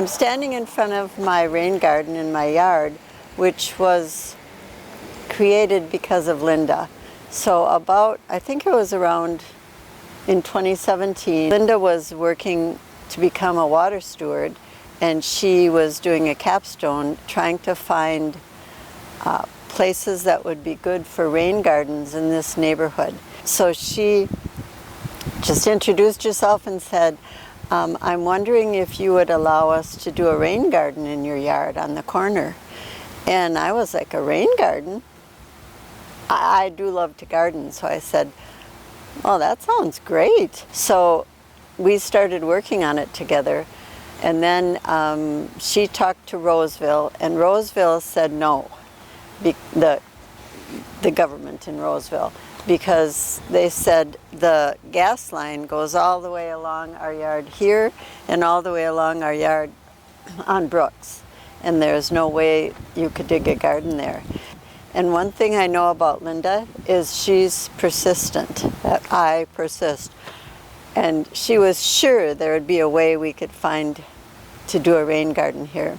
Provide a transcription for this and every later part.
I'm standing in front of my rain garden in my yard, which was created because of Linda. So I think it was around in 2017, Linda was working to become a water steward, and she was doing a capstone trying to find places that would be good for rain gardens in this neighborhood. So she just introduced herself and said, I'm wondering if you would allow us to do a rain garden in your yard on the corner. And I was like, a rain garden? I do love to garden, so I said, oh, that sounds great. So we started working on it together, and then she talked to Roseville, and Roseville said no, the government in Roseville, because they said the gas line goes all the way along our yard here and all the way along our yard on Brooks, and there's no way you could dig a garden there. And one thing I know about Linda is she's persistent, that I persist. And she was sure there would be a way we could find to do a rain garden here.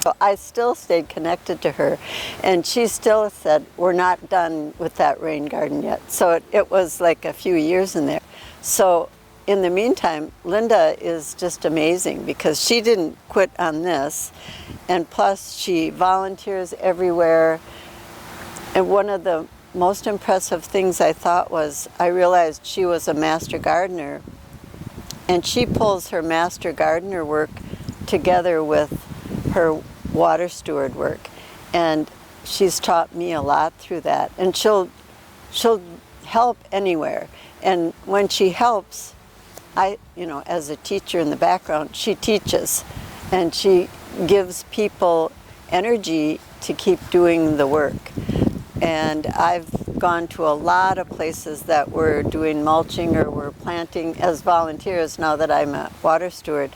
So I still stayed connected to her, and she still said, we're not done with that rain garden yet. So it was like a few years in there. So in the meantime, Linda is just amazing because she didn't quit on this, and plus she volunteers everywhere. And one of the most impressive things I thought was I realized she was a master gardener, and she pulls her master gardener work together with her water steward work, and she's taught me a lot through that. And she'll help anywhere, and when she helps, as a teacher in the background, she teaches, and she gives people energy to keep doing the work. And I've gone to a lot of places that we're doing mulching or we're planting as volunteers. Now that I'm a water steward,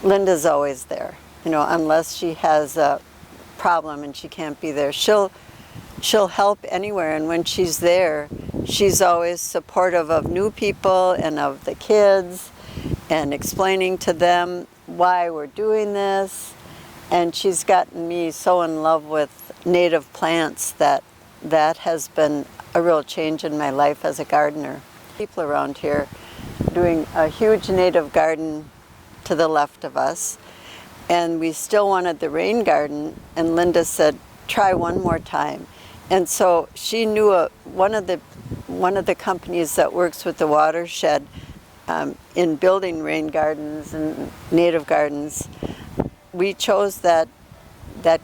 Linda's always there. Unless she has a problem and she can't be there, she'll help anywhere. And when she's there, she's always supportive of new people and of the kids and explaining to them why we're doing this. And she's gotten me so in love with native plants that has been a real change in my life as a gardener. People around here doing a huge native garden to the left of us, and we still wanted the rain garden, and Linda said, try one more time. And so she knew one of the companies that works with the watershed in building rain gardens and native gardens. We chose that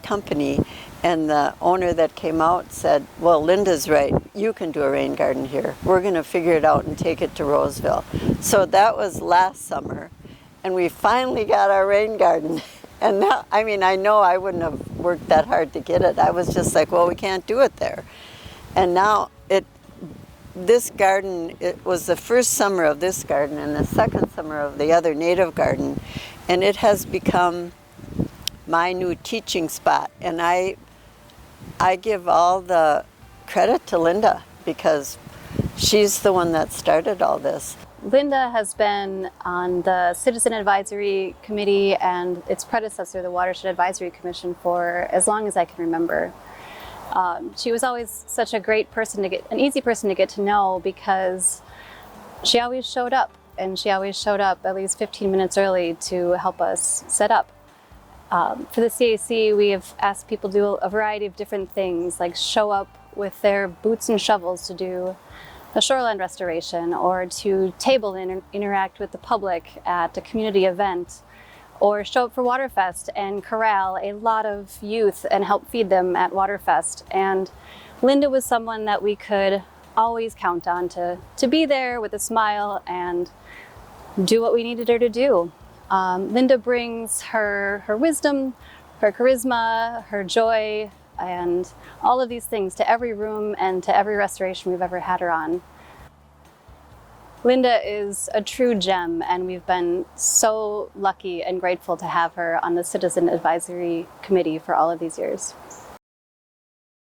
company, and the owner that came out said, well, Linda's right, you can do a rain garden here. We're going to figure it out and take it to Roseville. So that was last summer, and we finally got our rain garden. And now, I know I wouldn't have worked that hard to get it. I was just like, well, we can't do it there. And now this garden, it was the first summer of this garden and the second summer of the other native garden, and it has become my new teaching spot. And I give all the credit to Linda because she's the one that started all this. Linda has been on the Citizen Advisory Committee and its predecessor, the Watershed Advisory Commission, for as long as I can remember. She was always such a great person an easy person to get to know because she always showed up, and she always showed up at least 15 minutes early to help us set up. For the CAC, we have asked people to do a variety of different things, like show up with their boots and shovels to do a shoreline restoration, or to table and interact with the public at a community event, or show up for Waterfest and corral a lot of youth and help feed them at Waterfest. And Linda was someone that we could always count on to be there with a smile and do what we needed her to do. Linda brings her wisdom, her charisma, her joy, and all of these things to every room and to every restoration we've ever had her on. Linda is a true gem, and we've been so lucky and grateful to have her on the Citizen Advisory Committee for all of these years.